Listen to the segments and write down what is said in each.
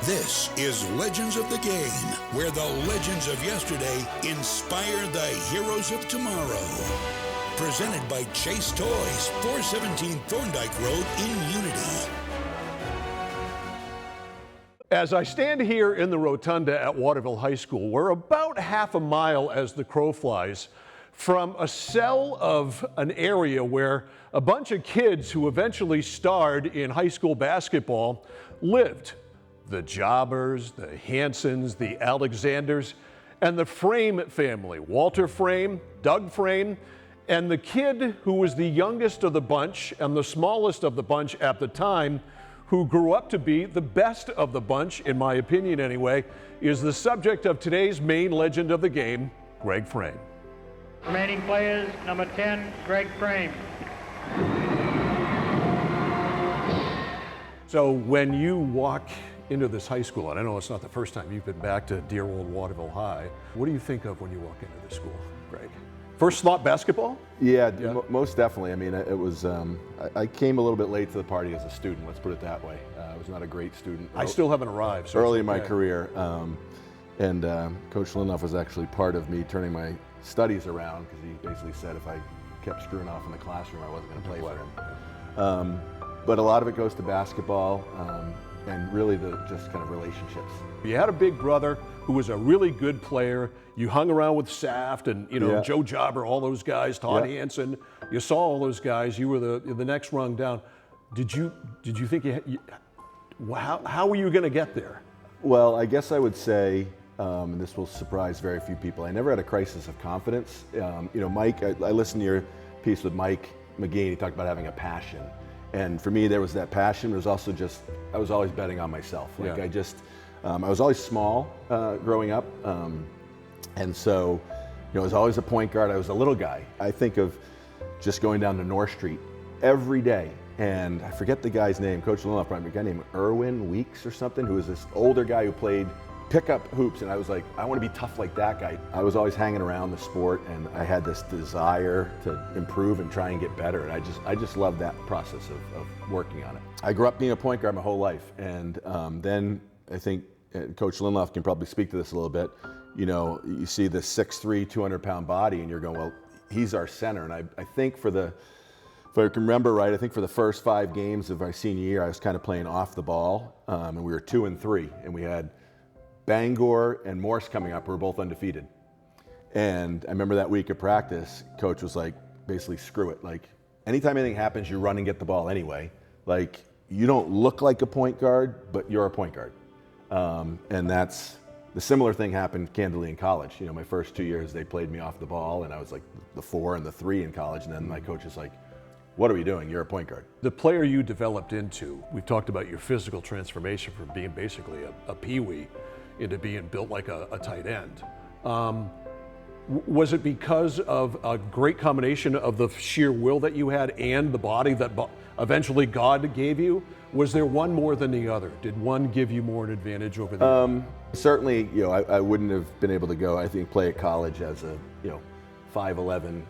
This is Legends of the Game, where the legends of yesterday inspire the heroes of tomorrow. Presented by Chase Toys, 417 Thorndike Road in Unity. As I stand here in the rotunda at Waterville High School, we're about half a mile as the crow flies from a cell of an area where a bunch of kids who eventually starred in high school basketball lived. The Jobbers, the Hansons, the Alexanders, and the Frame family, Walter Frame, Doug Frame, and the kid who was the youngest of the bunch and the smallest of the bunch at the time, who grew up to be the best of the bunch, in my opinion anyway, is the subject of today's main legend of the game, Gregg Frame. Remaining players, number 10, Gregg Frame. So when you walk into this high school, and I know it's not the first time you've been back to dear old Waterville High, what do you think of when you walk into the school, Gregg? First slot basketball? Yeah, most definitely. I mean, it was, I came a little bit late to the party as a student, let's put it that way. I was not a great student. I still haven't arrived. So early in my career. And Coach Lindloff was actually part of me turning my studies around, because he basically said if I kept screwing off in the classroom, I wasn't going to play for him. But a lot of it goes to basketball and really just kind of relationships. You had a big brother who was a really good player. You hung around with Saft and Joe Jobber, all those guys, Todd Hansen. You saw all those guys. You were the next rung down. Did you think how were you going to get there? Well, I guess I would say, and this will surprise very few people, I never had a crisis of confidence. Mike, I listened to your piece with Mike McGee. He talked about having a passion. And for me, there was that passion. It was also just, I was always betting on myself. I was always small growing up. And so, I was always a point guard. I was a little guy. I think of just going down to North Street every day. And I forget the guy's name, Coach Lindloff, a guy named Erwin Weeks or something, who was this older guy who played pickup hoops. And I was like, I want to be tough like that guy. I was always hanging around the sport, and I had this desire to improve and try and get better. And I just loved that process of working on it. I grew up being a point guard my whole life. And then I think Coach Lindloff can probably speak to this a little bit. You see this 6'3", 200-pound body, and you're going, well, he's our center. And I think if I can remember right, I think for the first 5 games of my senior year, I was kind of playing off the ball, and we were 2-3, and we had Bangor and Morse coming up. We were both undefeated. And I remember that week of practice, Coach was like, basically, screw it. Like, anytime anything happens, you run and get the ball anyway. Like, you don't look like a point guard, but you're a point guard. And that's, the similar thing happened candidly in college. My first 2 years, they played me off the ball, and I was like the 4 and the 3 in college. And then my coach is like, what are we doing? You're a point guard. The player you developed into, we've talked about your physical transformation from being basically a peewee into being built like a tight end. Was it because of a great combination of the sheer will that you had and the body that eventually God gave you? Was there one more than the other? Did one give you more an advantage over the other? Certainly, I wouldn't have been able to go, I think, play at college as a 5'11"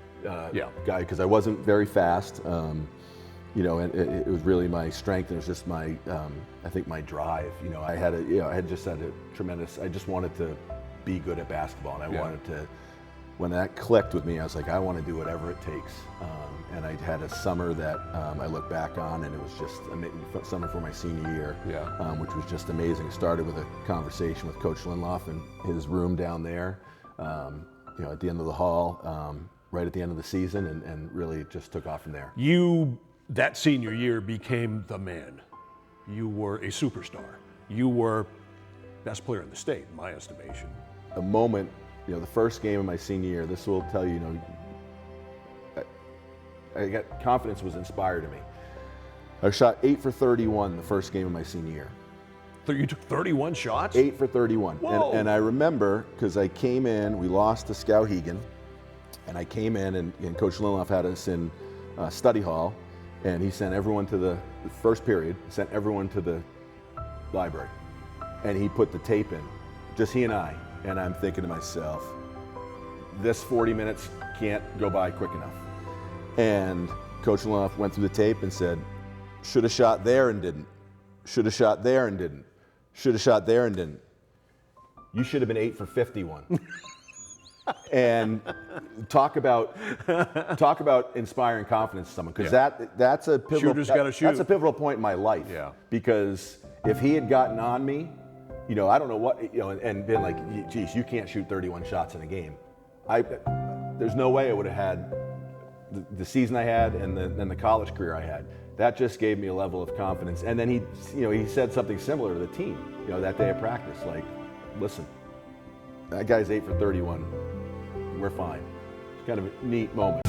guy, because I wasn't very fast. And it was really my strength, and it was just my, I think, my drive. I had just had a tremendous, I just wanted to be good at basketball, and I wanted to, when that clicked with me, I was like, I want to do whatever it takes. And I had a summer that I look back on, and it was just a summer for my senior year, which was just amazing. It started with a conversation with Coach Lindloff in his room down there, at the end of the hall, right at the end of the season, and really just took off from there. You, that senior year, became the man. You were a superstar. You were best player in the state, in my estimation. A moment, the first game of my senior year, this will tell you, I got confidence was inspired in me. I shot 8 for 31 the first game of my senior year. So you took 31 shots? 8 for 31. And I remember, because I came in, we lost to Skowhegan, and I came in, and Coach Lindloff had us in study hall, and he sent everyone to the first period, sent everyone to the library, and he put the tape in, just he and I. And I'm thinking to myself, this 40 minutes can't go by quick enough. And Coach Lindloff went through the tape and said, should have shot there and didn't. Should have shot there and didn't. should have shot there and didn't. You should have been 8 for 51. And talk about inspiring confidence to someone, because that's a pivotal. Shooter's gotta shoot. That's a pivotal point in my life. Yeah. Because if he had gotten on me, you know, I don't know what, you know, and been like, geez, you can't shoot 31 shots in a game. There's no way I would have had the season I had and the college career I had. That just gave me a level of confidence. And then he said something similar to the team, you know, that day of practice, like, listen, that guy's 8 for 31. We're fine. It's kind of a neat moment.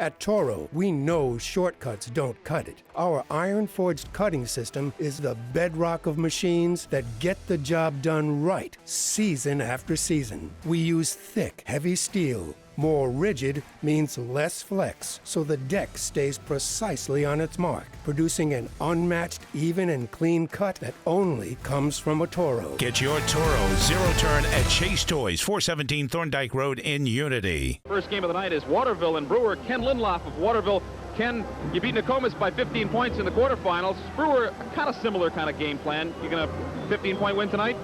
At Toro, we know shortcuts don't cut it. Our iron-forged cutting system is the bedrock of machines that get the job done right, season after season. We use thick, heavy steel. More rigid means less flex, so the deck stays precisely on its mark, producing an unmatched, even and clean cut that only comes from a Toro. Get your Toro Zero Turn at Chase Toys, 417 Thorndike Road in Unity. First game of the night is Waterville and Brewer. Ken Lindloff of Waterville. Ken, you beat Nokomis by 15 points in the quarterfinals. Brewer, a kind of similar kind of game plan. You gonna 15-point win tonight?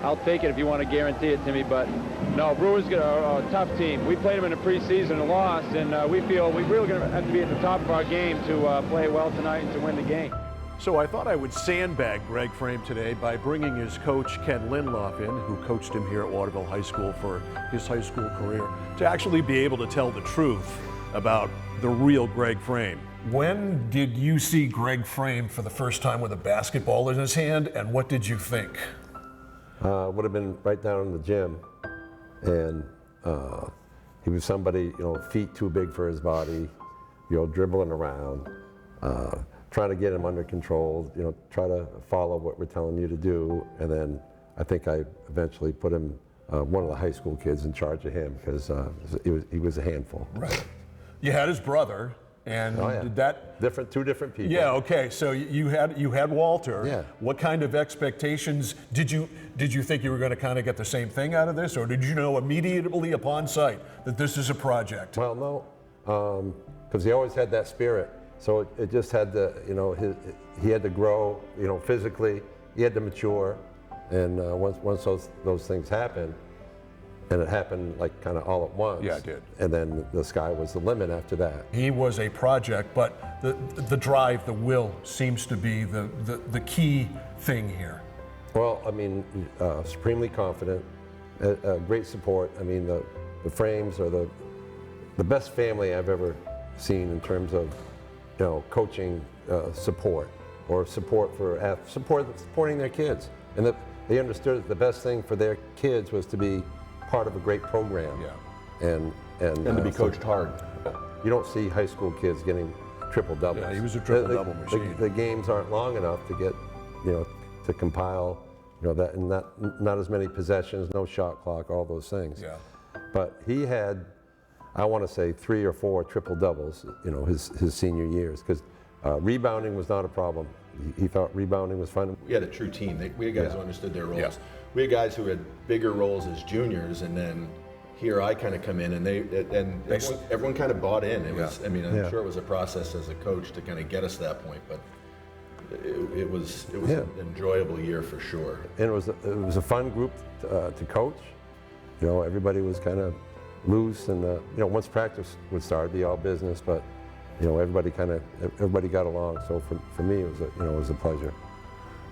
I'll take it if you want to guarantee it to me, but no, Brewers got a tough team. We played them in the preseason and lost, and we feel we're really going to have to be at the top of our game to play well tonight and to win the game. So I thought I would sandbag Gregg Frame today by bringing his coach, Ken Lindloff, in, who coached him here at Waterville High School for his high school career, to actually be able to tell the truth about the real Gregg Frame. When did you see Gregg Frame for the first time with a basketball in his hand, and what did you think? Would have been right down in the gym, and he was somebody, you know, feet too big for his body, you know, dribbling around, trying to get him under control, you know, try to follow what we're telling you to do, and then I think I eventually put him, one of the high school kids, in charge of him, because he was a handful. Right. You had his brother. And did that two different people? Yeah. Okay. So you had Walter. Yeah. What kind of expectations did you think you were going to kind of get the same thing out of this, or did you know immediately upon sight that this is a project? Well, no, because he always had that spirit. So it just had to, you know, he had to grow, you know, physically. He had to mature, and once those things happened. And it happened like kind of all at once. Yeah, it did. And then the sky was the limit after that. He was a project, but the drive, the will seems to be the key thing here. Well, I mean, supremely confident, great support. I mean, the Frames are the best family I've ever seen in terms of, you know, coaching support, or supporting their kids. And they understood that the best thing for their kids was to be part of a great program. Yeah. And to be coached hard. You don't see high school kids getting triple doubles. Yeah, he was a triple double machine. The games aren't long enough to get, you know, to compile, you know, that, and not as many possessions, no shot clock, all those things. Yeah. But he had, I want to say, 3 or 4 triple doubles, you know, his senior years, because rebounding was not a problem. He thought rebounding was fun. We had a true team. We had guys who understood their roles. Yeah. We had guys who had bigger roles as juniors, and then here I kind of come in, and everyone kind of bought in. It was, I mean, I'm sure it was a process as a coach to kind of get us to that point, but it was an enjoyable year for sure. And it was a fun group to coach. You know, everybody was kind of loose, and you know, once practice would start, it'd be all business, but you know, everybody got along. So for me, it was a pleasure.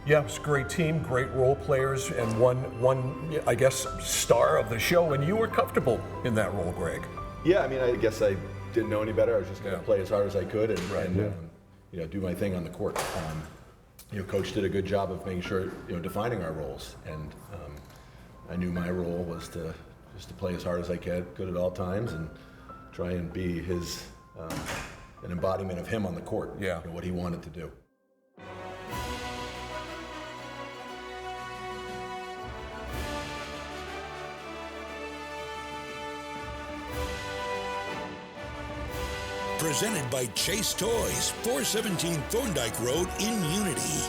Yeah, it was a great team, great role players, and one I guess star of the show. And you were comfortable in that role, Gregg. Yeah, I mean, I guess I didn't know any better. I was just going to play as hard as I could and you know, do my thing on the court. You know, Coach did a good job of making sure, you know, defining our roles, and I knew my role was just to play as hard as I could at all times, and try and be his an embodiment of him on the court. Yeah, you know, what he wanted to do. Presented by Chase Toys, 417 Thorndike Road in Unity.